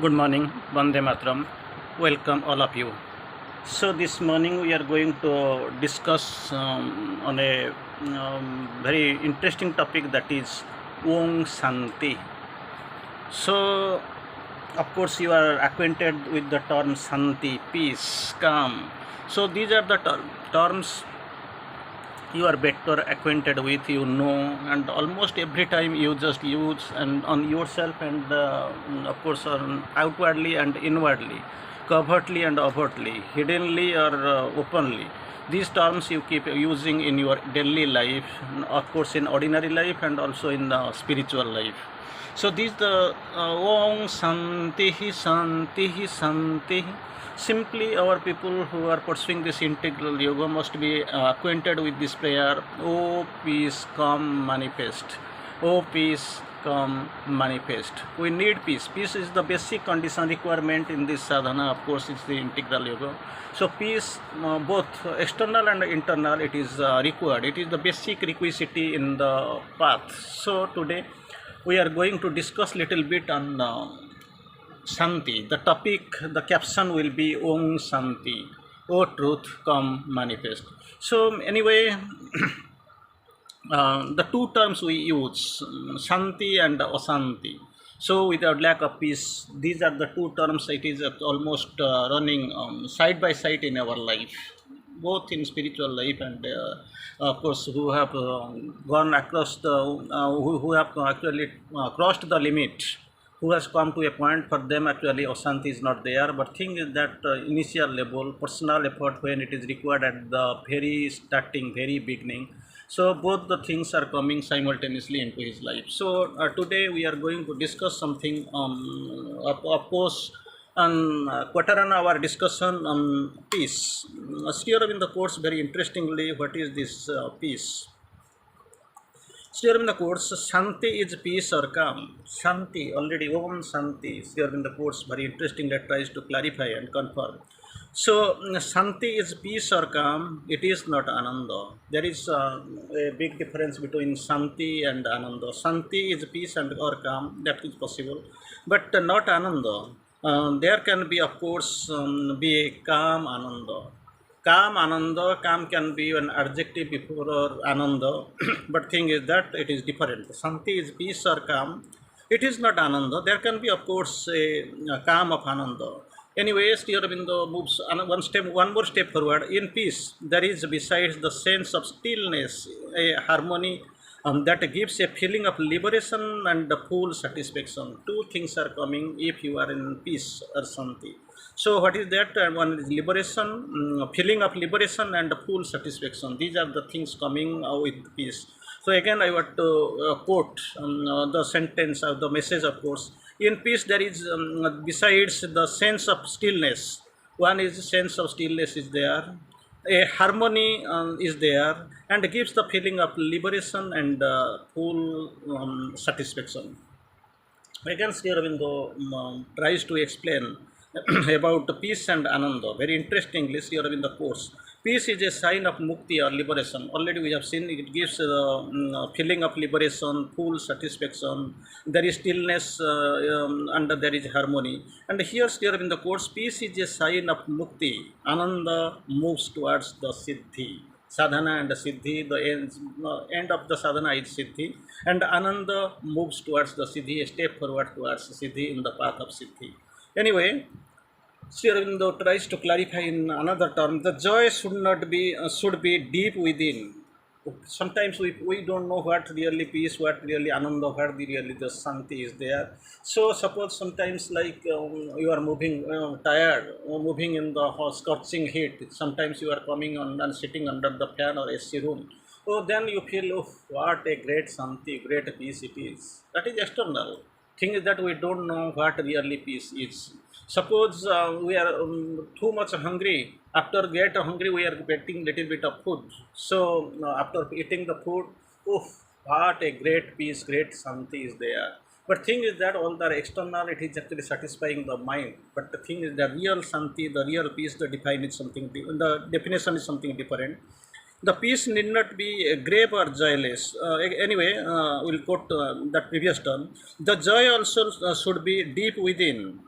Good morning, Vande Matram. Welcome all of you. So this morning we are going to discuss on a very interesting topic, that is Om Shanti. So of course you are acquainted with the term Shanti, peace, calm. So these are the terms you are better acquainted with, and almost every time you just use and on yourself, and of course on outwardly and inwardly, covertly and overtly, hiddenly or openly. These terms you keep using in your daily life, of course in ordinary life and also in the spiritual life. So these the Om Santihi Santihi Santihi. Simply, our people who are pursuing this integral yoga must be acquainted with this prayer. O peace, come manifest. O peace, come manifest. We need peace. Peace is the basic condition requirement in this sadhana. Of course, it's the integral yoga. So peace, both external and internal, it is required. It is the basic requisite in the path. So today we are going to discuss little bit on Shanti. The topic, the caption will be Om Shanti. O truth, come manifest. So anyway, the two terms we use, Shanti and Asanti. So without lack of peace, these are the two terms. It is almost running side by side in our life, both in spiritual life and of course who have gone across the, who have actually crossed the limit, who has come to a point for them actually Asanti is not there. But thing is that initial level, personal effort when it is required at the very starting, very beginning. So both the things are coming simultaneously into his life. So today we are going to discuss something, of course, and quarter on our discussion on peace. Here in the course, very interestingly, what is this peace? Here in the course, Shanti is peace or calm. Shanti, already Om Shanti. Here in the course, very interesting, that tries to clarify and confirm. So Shanti is peace or calm. It is not Ananda. There is a big difference between Shanti and Ananda. Shanti is peace and or calm. That is possible, but not Ananda. There can be, of course, be a calm Ananda. Calm Ananda, calm can be an adjective before Ananda, but thing is that it is different. Shanti is peace or calm. It is not Ananda. There can be, of course, a calm of Ananda. Anyway, Sri Aurobindo moves one more step forward. In peace, there is, besides the sense of stillness, a harmony that gives a feeling of liberation and full satisfaction. Two things are coming if you are in peace or Shanti. So what is that? One is liberation, feeling of liberation and full satisfaction. These are the things coming with peace. So again, I want to quote the sentence of the message, of course. In peace, there is, besides the sense of stillness, one is sense of stillness is there, a harmony is there, and gives the feeling of liberation and full satisfaction. Again, Sri Aurobindo tries to explain about peace and Ananda. Very interestingly, Sri Aurobindo quotes, peace is a sign of mukti or liberation. Already we have seen it gives feeling of liberation, full satisfaction. There is stillness and there is harmony. And here Sri Aurobindo quotes, peace is a sign of mukti. Ananda moves towards the siddhi. Sadhana and Siddhi, the end of the sadhana is Siddhi, and Ananda moves towards the Siddhi, a step forward towards Siddhi in the path of Siddhi. Anyway, Sri Aurobindo tries to clarify in another term, the joy should be deep within. Sometimes we don't know what really peace, what really Ananda, what really the Shanti is there. So suppose sometimes like you are moving tired, moving in the scorching heat. Sometimes you are coming on and sitting under the fan or AC room. Oh, then you feel, oh, what a great Shanti, great peace it is. That is external. Thing is that we don't know what really peace is. Suppose we are too much hungry. After get hungry, we are getting little bit of food. So after eating the food, oh, what a great peace, great Shanti is there. But thing is that all the external, it is actually satisfying the mind. But the thing is the real Shanti, the real peace, the definition is something different. The peace need not be grave or joyless. Anyway, we'll quote that previous term. The joy also should be deep within.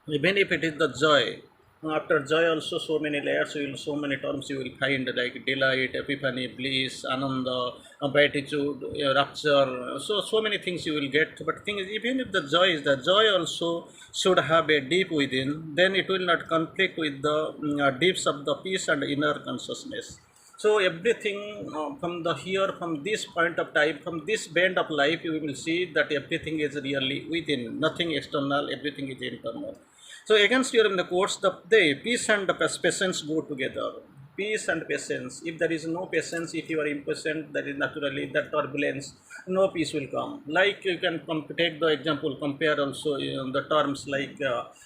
Even if it is the joy, after joy also so many layers you will, so many terms you will find, like delight, epiphany, bliss, ananda, beatitude, rapture. So many things you will get. But thing is, even if the joy is, the joy also should have a deep within, then it will not conflict with the deeps of the peace and inner consciousness. So everything, from the here, from this point of time, from this bend of life, you will see that everything is really within, nothing external, everything is internal. So against during the course, the peace and the patience go together. Peace and patience. If there is no patience, if you are impatient, that is naturally that turbulence, no peace will come. Like you can take the example, compare also the terms, like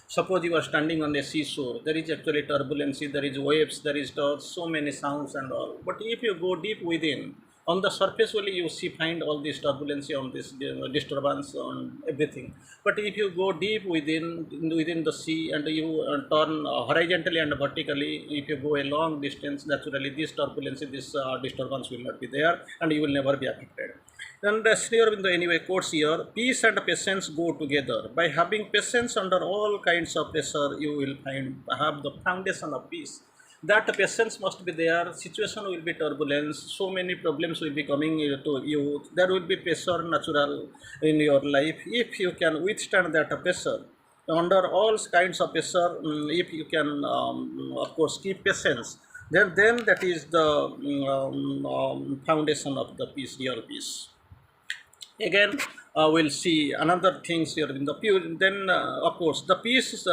suppose you are standing on the seashore, there is actually turbulence, there is waves, there is so many sounds and all. But if you go deep within, on the surface only you see find all this turbulence, on this disturbance on everything. But if you go deep within the sea, and you turn horizontally and vertically, if you go a long distance, naturally this turbulence, this disturbance will not be there, and you will never be affected. And Sri Aurobindo anyway quotes here, peace and patience go together. By having patience under all kinds of pressure, you will have the foundation of peace. That patience must be there. Situation will be turbulence, so many problems will be coming to you, there will be pressure natural in your life. If you can withstand that pressure, under all kinds of pressure, if you can, of course, keep patience, then that is the foundation of the peace, real peace. Again, we'll see another things here in the pure. Then of course the peace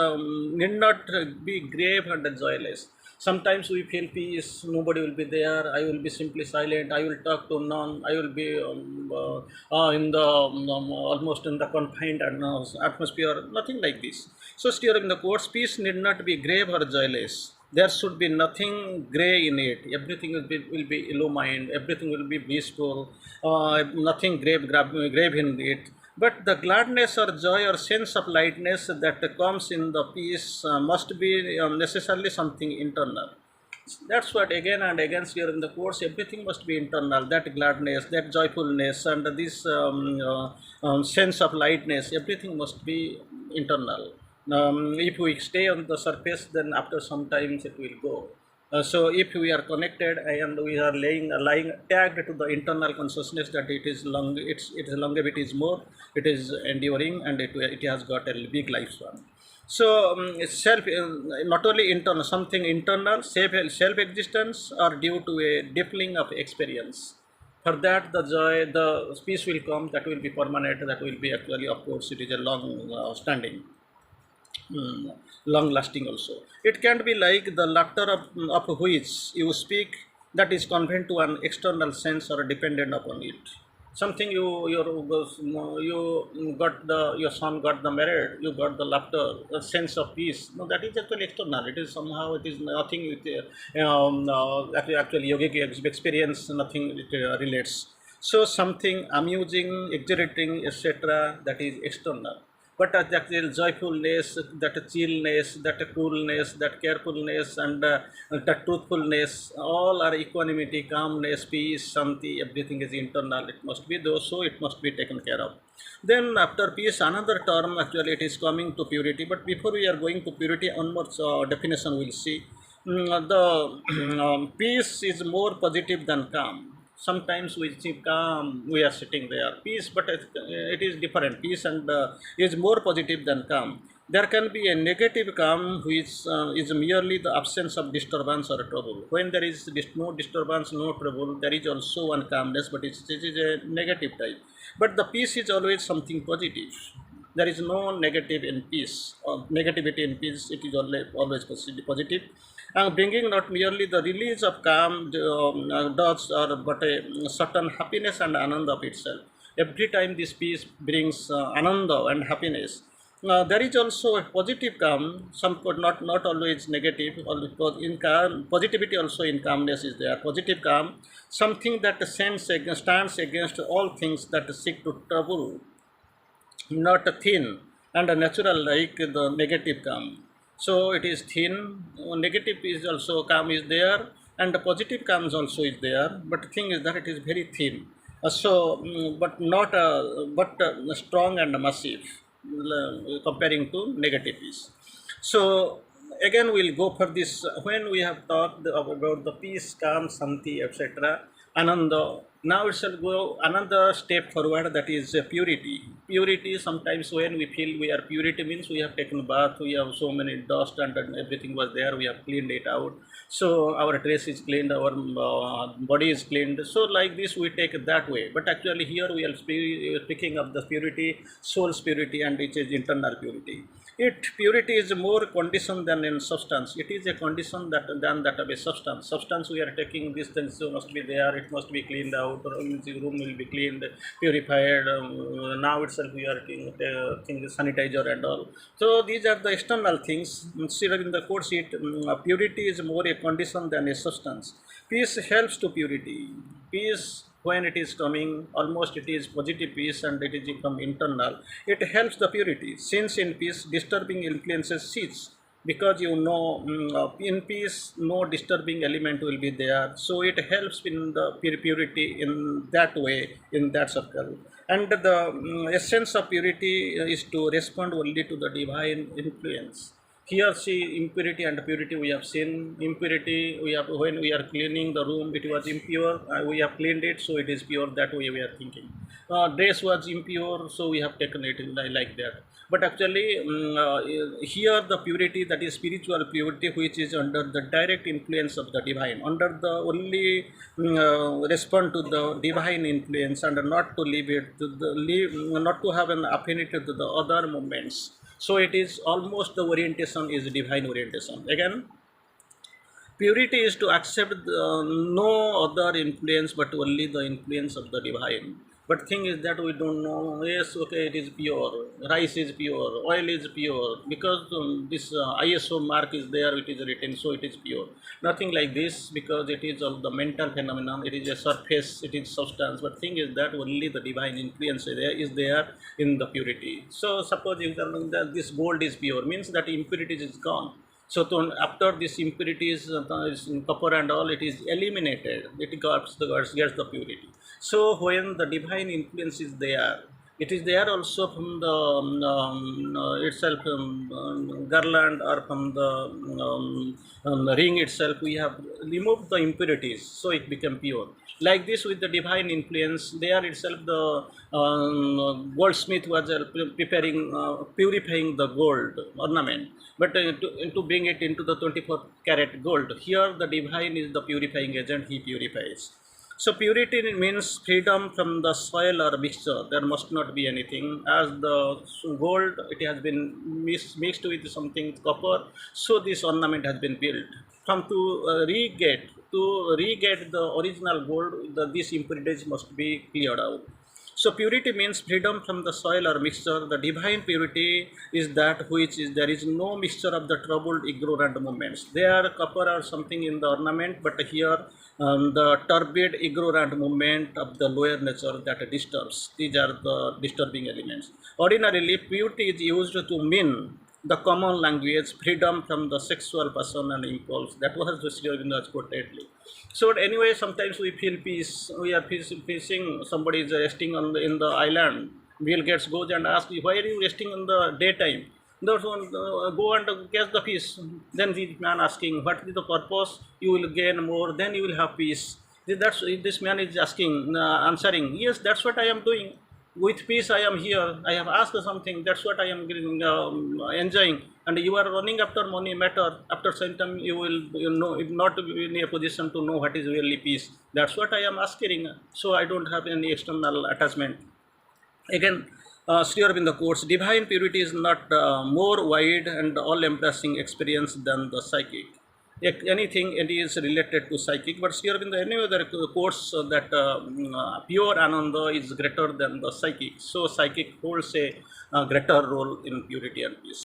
need not be grave and joyless. Sometimes we feel peace, nobody will be there, I will be simply silent, I will talk to none, I will be in the almost in the confined atmosphere, nothing like this. So still in the course, peace need not be grave or joyless. There should be nothing gray in it. Everything will be illumined, everything will be blissful, nothing grave in it. But the gladness or joy or sense of lightness that comes in the peace must be necessarily something internal. That's what again and again here in the course, everything must be internal. That gladness, that joyfulness, and this sense of lightness, everything must be internal. If we stay on the surface, then after some times it will go. So if we are connected and we are lying tagged to the internal consciousness, that it is long, its longevity is more, it is enduring, and it has got a big lifespan. So self, not only internal, something internal, self existence, are due to a deepening of experience. For that, the joy, the peace will come, that will be permanent, that will be actually, of course, it is a long standing, long lasting also. It can be like the laughter of which you speak, that is confined to an external sense or dependent upon it. Something you got the, your son got the merit, you got the laughter, a sense of peace. No, that is actually external. It is somehow, it is nothing with actually yogic experience, nothing it relates. So something amusing, exhilarating, etc., that is external. But that joyfulness, that chillness, that coolness, that carefulness, and that truthfulness, all are equanimity, calmness, peace, shanti, everything is internal. It must be though, so it must be taken care of. Then after peace, another term, actually it is coming to purity. But before we are going to purity, onwards definition we'll see. The peace is more positive than calm. Sometimes we see calm, we are sitting there peace, but it is different. Peace and is more positive than calm. There can be a negative calm, which is merely the absence of disturbance or trouble. When there is no disturbance, no trouble, there is also one calmness, but it is a negative type. But the peace is always something positive. There is no negative in peace, or negativity in peace. It is always positive, bringing not merely the release of calm dots, or but a certain happiness and ananda of itself. Every time this peace brings ananda and happiness. There is also a positive calm, some could not always negative. In calm, positivity also in calmness is there. Positive calm, something that stands against all things that seek to trouble, not thin and natural like the negative calm. So it is thin, negative is also calm is there, and the positive calm also is there. But the thing is that it is very thin. But not, but strong and massive. comparing to negative peace. So again we'll go for this when we have talked about the peace, calm, Santi, etc. Ananda. Now it shall go another step forward, that is purity. Purity, sometimes when we feel we are purity means we have taken bath, we have so many dust and everything was there, we have cleaned it out. So our dress is cleaned, our body is cleaned. So like this we take it that way. But actually here we are speaking of the purity, soul's purity, and it is internal purity. Purity is more condition than in substance. It is a condition than that of a substance. Substance we are taking, these things must be there, it must be cleaned out, or the room will be cleaned, purified. Now itself we are taking sanitizer and all. So these are the external things. Instead in the course purity is more a condition than a substance. Peace helps to purity. Peace, when it is coming, almost it is positive peace and it is become internal. It helps the purity. Since in peace, disturbing influences cease, because you know in peace no disturbing element will be there. So it helps in the purity in that way, in that circle. And the essence of purity is to respond only to the divine influence. Here see impurity and purity we have seen. Impurity, we have when we are cleaning the room, it was impure, we have cleaned it, so it is pure. That way we are thinking. Dress was impure, so we have taken it like that. But actually here the purity, that is spiritual purity, which is under the direct influence of the divine, under the only respond to the divine influence, and not to leave it to the not to have an affinity to the other movements. So it is almost the orientation is divine orientation. Again, purity is to accept no other influence but only the influence of the divine. But thing is that we don't know. Yes, okay, it is pure. Rice is pure. Oil is pure. Because this ISO mark is there, it is written, so it is pure. Nothing like this, because it is of the mental phenomenon. It is a surface. It is substance. But thing is that only the divine influence is there in the purity. So suppose you tell me that this gold is pure, means that impurity is gone. So after this impurities, copper and all, it is eliminated. It gets the purity. So when the divine influence is there, it is there also from the itself garland, or from the ring itself. We have removed the impurities, so it became pure. Like this with the divine influence, there itself the goldsmith was purifying the gold ornament, but to bring it into the 24 karat gold. Here the divine is the purifying agent, he purifies. So purity means freedom from the soil or mixture. There must not be anything. As the gold, it has been mixed with something copper, so this ornament has been built. From to reget the original gold, these impurities must be cleared out. So purity means freedom from the soil or mixture. The divine purity is that which is there is no mixture of the troubled, ignorant movements. There copper or something in the ornament, but here the turbid, ignorant movement of the lower nature that disturbs. These are the disturbing elements. Ordinarily, purity is used to mean the common language, freedom from the sexual passion and impulse. That was the Sri Aurobindo quoted. So anyway, sometimes we feel peace. We are facing somebody is resting in the island. Bill Gates goes and asks, "Why are you resting in the daytime?" Those one go and catch the fish. Then the man asking, "What is the purpose? You will gain more. Then you will have peace." This man is asking, answering, "Yes, that's what I am doing. With peace I am here. I have asked something. That's what I am enjoying. And you are running after money matter. After some time you will not be in a position to know what is really peace. That's what I am asking. So I don't have any external attachment." Again, Sri Aurobindo quotes, divine purity is not more wide and all-embracing experience than the psychic. Anything it is related to psychic, but Sri Aurobindo any other quotes that pure Ananda is greater than the psychic. So psychic holds a greater role in purity and peace.